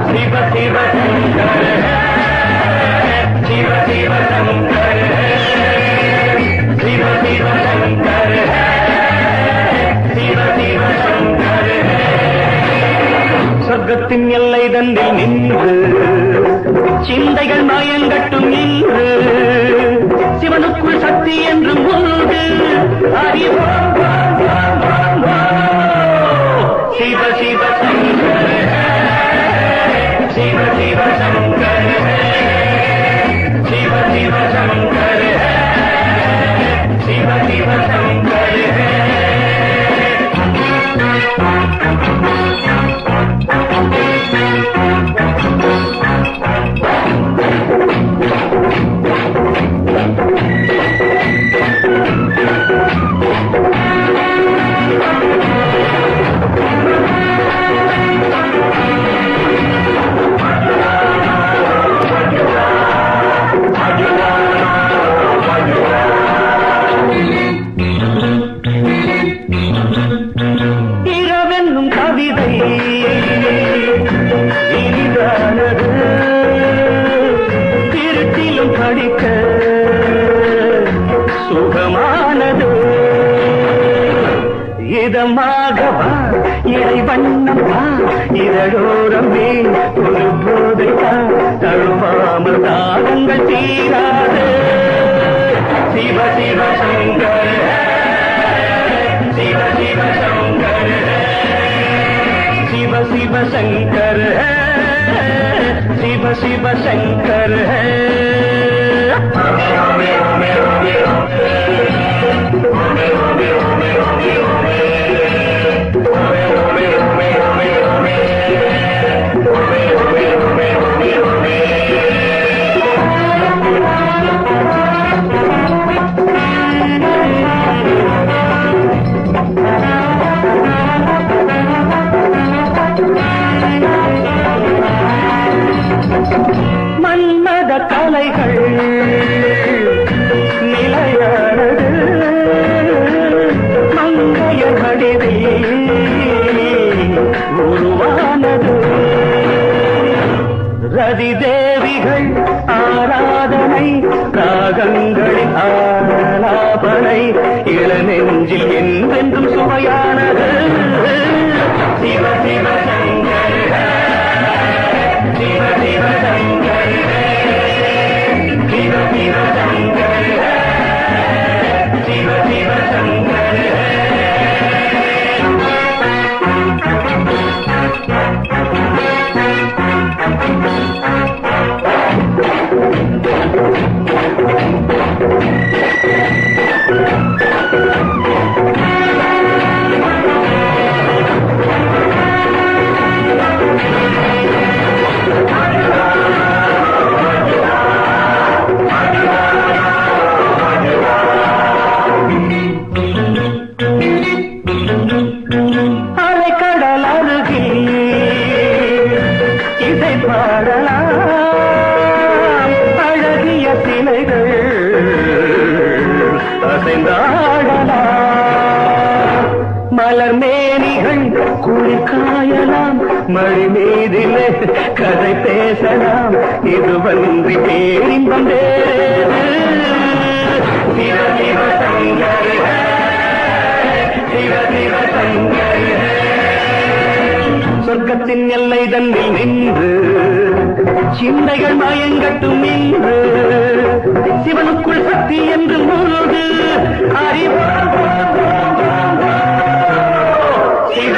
शिव शिव शंकर शिव शिव शंकर शिव शिव शंकर शिव शिव शंकर சொர்க்கத்தின் எல்லை தந்தில் நின்று சிந்தைகள் மாயங்கட்டும் நின்று சிவனுக்குள் சக்தி என்றும் உண்டு அறிவோம் शिव शिव शंकर शिव शिव शंकर शिव शिव शंकर शिव शिव शंकर இதமாகவா இறை வண்ணமா இதழோரமே ஒரு போதைக்கா தழுவாமல் தாகங்கள் தீராது சிவ சிவ சங்கர் சிவ சிவ சங்கர் சிவ சிவ சங்கர் சிவ சிவ சங்கர் மன்மத கலைகள் நிலையானது மங்கைய வடிவில் உருவானது ரதி தேவிகள் ஆராதனை ராகங்களின் ஆலாபனை இளநெஞ்சில் என்றென்றும் சுவையானது சிவ சிவ சங்கர் शिव शिव शंकर शिव शिव शंकर शिव शिव शंकर அலைக்கடல் அருகில் இசை பாடலாம் அழகிய சிலைகள் அசைந்தாடலாம் மலர் மேனிகள் குளிர்காயலாம் மழை மீதிலே கதை பேசலாம் இது வந்து பேரின்பம் வேறு சிவ சிவ சங்கர் शिव शिव शंकर சொர்க்கத்தின் எல்லை தன்னில் நின்று சிந்தைகள் மாயங்கட்டும் நின்று சிவனுக்குள் சக்தி என்று முழுது அறிவோம் சிவ